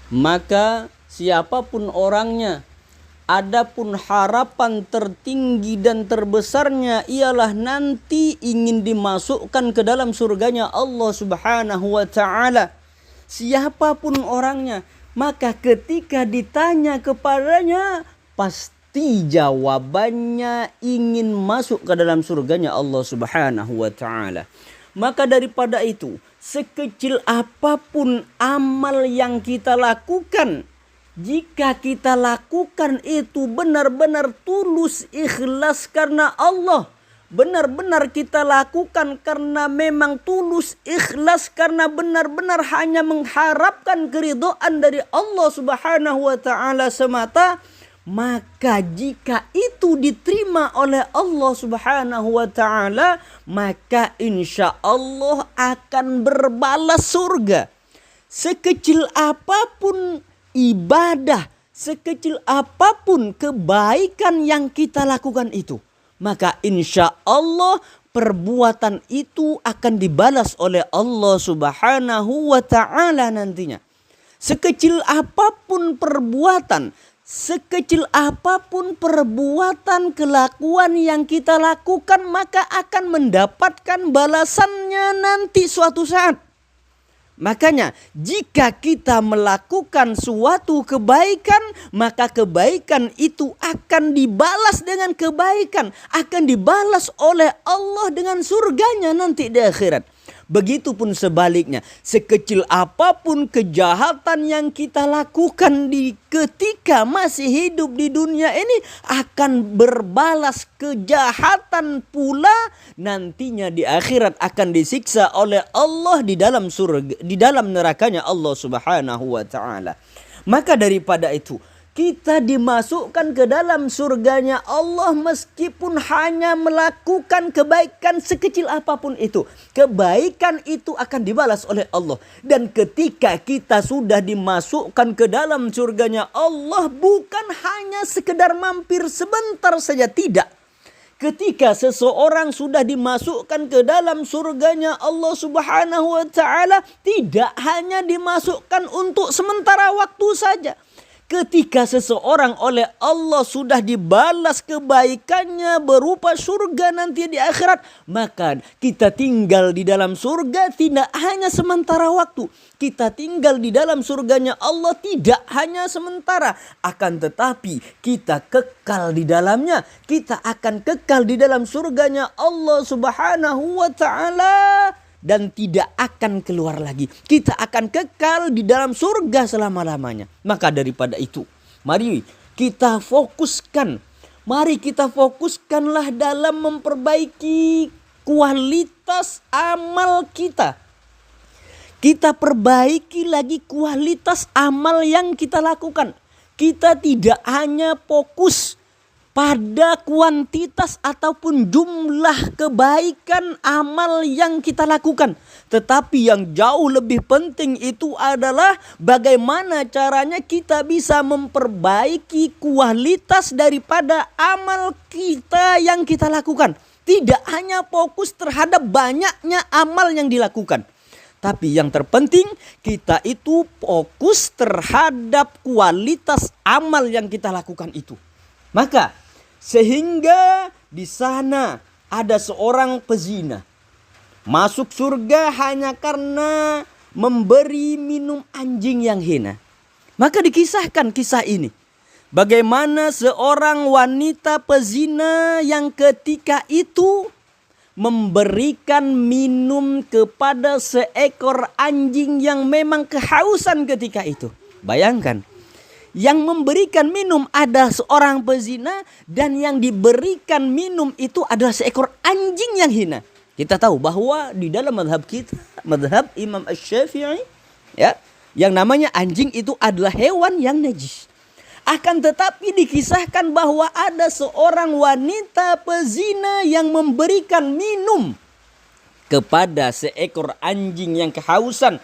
Maka siapapun orangnya, adapun harapan tertinggi dan terbesarnya ialah nanti ingin dimasukkan ke dalam surganya Allah Subhanahu wa taala. Siapapun orangnya, maka ketika ditanya kepadanya, pasti jawabannya ingin masuk ke dalam surganya Allah Subhanahu wa taala. Maka daripada itu, sekecil apapun amal yang kita lakukan, jika kita lakukan itu benar-benar tulus ikhlas karena Allah, benar-benar kita lakukan karena memang tulus ikhlas, karena benar-benar hanya mengharapkan keridhaan dari Allah Subhanahu wa taala semata, maka jika itu diterima oleh Allah Subhanahu wa taala, maka insya Allah akan berbalas surga. Sekecil apapun ibadah, sekecil apapun kebaikan yang kita lakukan itu, maka insya Allah perbuatan itu akan dibalas oleh Allah Subhanahu wa taala nantinya. Sekecil apapun perbuatan, sekecil apapun perbuatan kelakuan yang kita lakukan, maka akan mendapatkan balasannya nanti suatu saat. Makanya jika kita melakukan suatu kebaikan, maka kebaikan itu akan dibalas dengan kebaikan, akan dibalas oleh Allah dengan surganya nanti di akhirat. Begitupun sebaliknya, sekecil apapun kejahatan yang kita lakukan ketika masih hidup di dunia ini, akan berbalas kejahatan pula nantinya di akhirat, akan disiksa oleh Allah di dalam surga, di dalam nerakanya Allah Subhanahu wa taala. Maka daripada itu, kita dimasukkan ke dalam surganya Allah meskipun hanya melakukan kebaikan sekecil apapun itu. Kebaikan itu akan dibalas oleh Allah. Dan ketika kita sudah dimasukkan ke dalam surganya Allah, bukan hanya sekedar mampir sebentar saja, tidak. Ketika seseorang sudah dimasukkan ke dalam surganya Allah Subhanahu wa taala, tidak hanya dimasukkan untuk sementara waktu saja. Ketika seseorang oleh Allah sudah dibalas kebaikannya berupa surga nanti di akhirat, maka kita tinggal di dalam surga tidak hanya sementara waktu. Kita tinggal di dalam surganya Allah tidak hanya sementara, akan tetapi kita kekal di dalamnya. Kita akan kekal di dalam surganya Allah Subhanahu wa taala dan tidak akan keluar lagi. Kita akan kekal di dalam surga selama-lamanya. Maka daripada itu, mari kita fokuskan. Mari kita fokuskanlah dalam memperbaiki kualitas amal kita. Kita perbaiki lagi kualitas amal yang kita lakukan. Kita tidak hanya fokus pada kuantitas ataupun jumlah kebaikan amal yang kita lakukan. Tetapi yang jauh lebih penting itu adalah bagaimana caranya kita bisa memperbaiki kualitas daripada amal kita yang kita lakukan. Tidak hanya fokus terhadap banyaknya amal yang dilakukan. Tapi yang terpenting kita itu fokus terhadap kualitas amal yang kita lakukan itu. Maka sehingga di sana ada seorang pezina masuk surga hanya karena memberi minum anjing yang hina. Maka dikisahkan kisah ini. Bagaimana seorang wanita pezina yang ketika itu memberikan minum kepada seekor anjing yang memang kehausan ketika itu. Bayangkan. Yang memberikan minum ada seorang pezina dan yang diberikan minum itu adalah seekor anjing yang hina. Kita tahu bahwa di dalam mazhab kita, mazhab Imam Asy-Syafi'i, ya, yang namanya anjing itu adalah hewan yang najis. Akan tetapi dikisahkan bahwa ada seorang wanita pezina yang memberikan minum kepada seekor anjing yang kehausan.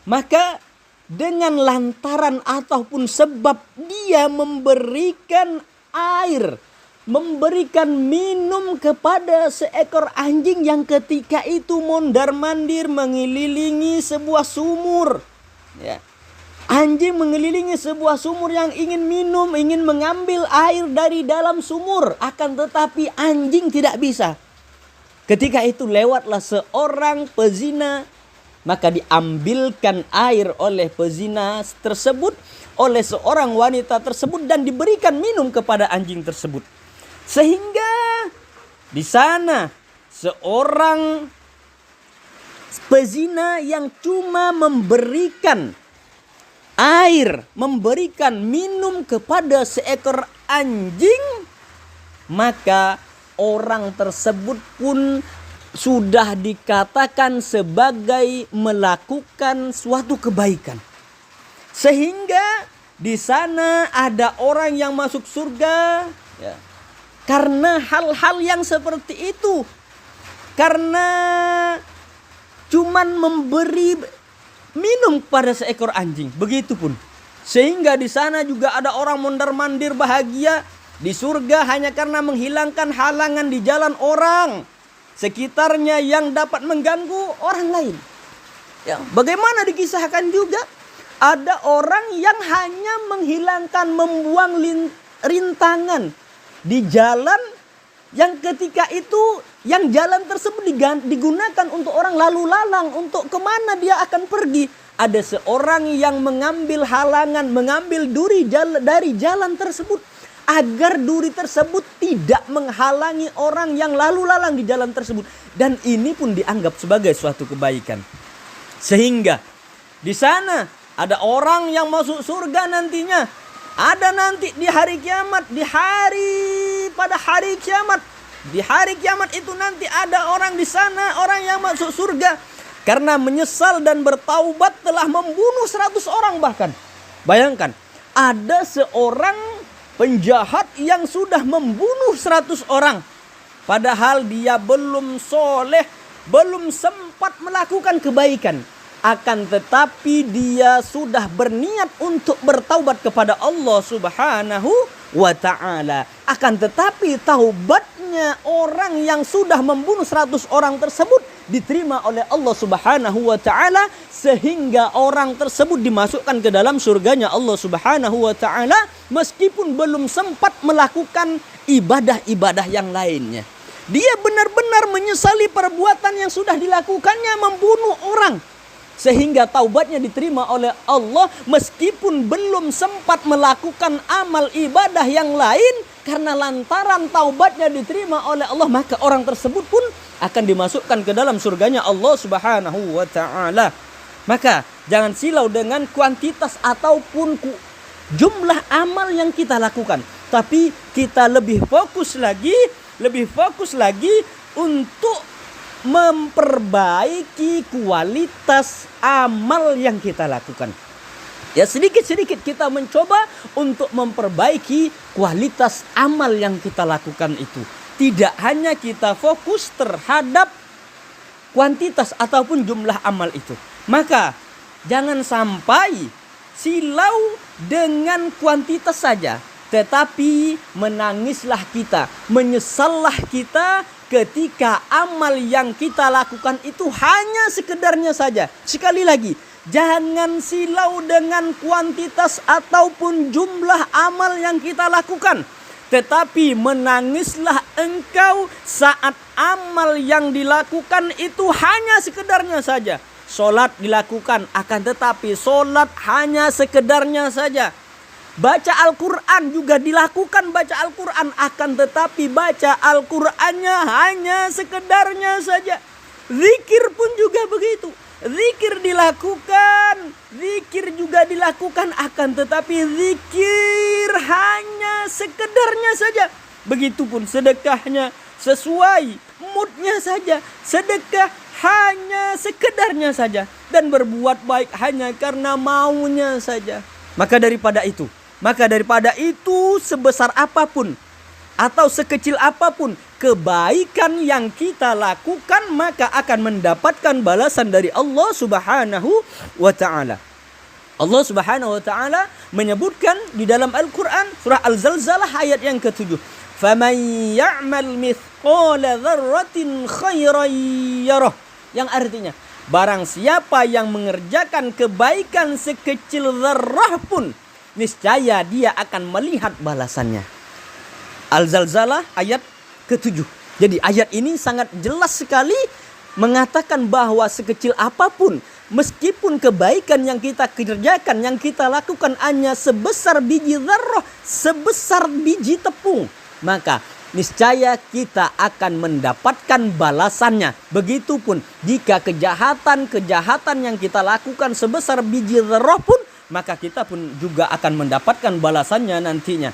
Maka dengan lantaran ataupun sebab dia memberikan air, memberikan minum kepada seekor anjing yang ketika itu mondar-mandir mengelilingi sebuah sumur, ya. Anjing mengelilingi sebuah sumur yang ingin minum, ingin mengambil air dari dalam sumur. Akan tetapi anjing tidak bisa. Ketika itu lewatlah seorang pezina. Maka diambilkan air oleh pezina tersebut, oleh seorang wanita tersebut, dan diberikan minum kepada anjing tersebut. Sehingga di sana seorang pezina yang cuma memberikan air, memberikan minum kepada seekor anjing, maka orang tersebut pun sudah dikatakan sebagai melakukan suatu kebaikan. Sehingga di sana ada orang yang masuk surga ya, karena hal-hal yang seperti itu. Karena cuman memberi minum pada seekor anjing. Begitupun. Sehingga di sana juga ada orang mondar-mandir bahagia di surga hanya karena menghilangkan halangan di jalan orang sekitarnya yang dapat mengganggu orang lain. Ya, bagaimana dikisahkan juga ada orang yang hanya menghilangkan, membuang rintangan di jalan yang ketika itu yang jalan tersebut digunakan untuk orang lalu lalang, untuk kemana dia akan pergi. Ada seorang yang mengambil halangan, mengambil duri dari jalan tersebut agar duri tersebut tidak menghalangi orang yang lalu lalang di jalan tersebut. Dan ini pun dianggap sebagai suatu kebaikan. Sehingga di sana ada orang yang masuk surga nantinya. Ada nanti di hari kiamat, pada hari kiamat. Di hari kiamat itu nanti ada orang di sana, orang yang masuk surga karena menyesal dan bertaubat telah membunuh 100 orang bahkan. Bayangkan, ada seorang penjahat yang sudah membunuh 100 orang. Padahal dia belum soleh, belum sempat melakukan kebaikan. Akan tetapi dia sudah berniat untuk bertaubat kepada Allah Subhanahu wa ta'ala. Akan tetapi taubatnya orang yang sudah membunuh 100 orang tersebut diterima oleh Allah Subhanahu wa ta'ala, sehingga orang tersebut dimasukkan ke dalam surganya Allah Subhanahu wa ta'ala meskipun belum sempat melakukan ibadah-ibadah yang lainnya. Dia benar-benar menyesali perbuatan yang sudah dilakukannya, membunuh orang, sehingga taubatnya diterima oleh Allah meskipun belum sempat melakukan amal ibadah yang lain. Karena lantaran taubatnya diterima oleh Allah, maka orang tersebut pun akan dimasukkan ke dalam surganya Allah Subhanahu wa ta'ala. Maka jangan silau dengan kuantitas ataupun jumlah amal yang kita lakukan, tapi kita lebih fokus lagi untuk memperbaiki kualitas amal yang kita lakukan. Ya, sedikit-sedikit kita mencoba untuk memperbaiki kualitas amal yang kita lakukan itu. Tidak hanya kita fokus terhadap kuantitas ataupun jumlah amal itu. Maka jangan sampai silau dengan kuantitas saja, tetapi menangislah kita, menyesallah kita ketika amal yang kita lakukan itu hanya sekedarnya saja. Sekali lagi, jangan silau dengan kuantitas ataupun jumlah amal yang kita lakukan, tetapi menangislah engkau saat amal yang dilakukan itu hanya sekedarnya saja. Solat dilakukan, akan tetapi solat hanya sekedarnya saja. Baca Al-Quran juga dilakukan, baca Al-Quran, akan tetapi baca Al-Qurannya hanya sekedarnya saja. Zikir pun juga begitu. Zikir juga dilakukan, akan tetapi zikir hanya sekedarnya saja. Begitupun sedekahnya sesuai moodnya saja. Sedekah hanya sekedarnya saja. Dan berbuat baik hanya karena maunya saja. Maka daripada itu sebesar apapun atau sekecil apapun kebaikan yang kita lakukan, maka akan mendapatkan balasan dari Allah Subhanahu wa ta'ala. Allah Subhanahu wa ta'ala menyebutkan di dalam Al-Quran surah Al-Zalzalah ayat yang ke-7. فَمَنْ يَعْمَلْ مِثْقَالَ ذَرَّةٍ خَيْرًا يَرَهُ. Yang artinya, barang siapa yang mengerjakan kebaikan sekecil zarrah pun, niscaya dia akan melihat balasannya. Al-Zalzalah ayat ke-7. Jadi ayat ini sangat jelas sekali mengatakan bahwa sekecil apapun, meskipun kebaikan yang kita kerjakan, yang kita lakukan hanya sebesar biji zarrah, sebesar biji tepung, maka niscaya kita akan mendapatkan balasannya. Begitupun jika kejahatan yang kita lakukan sebesar biji zarrah pun, maka kita pun juga akan mendapatkan balasannya nantinya.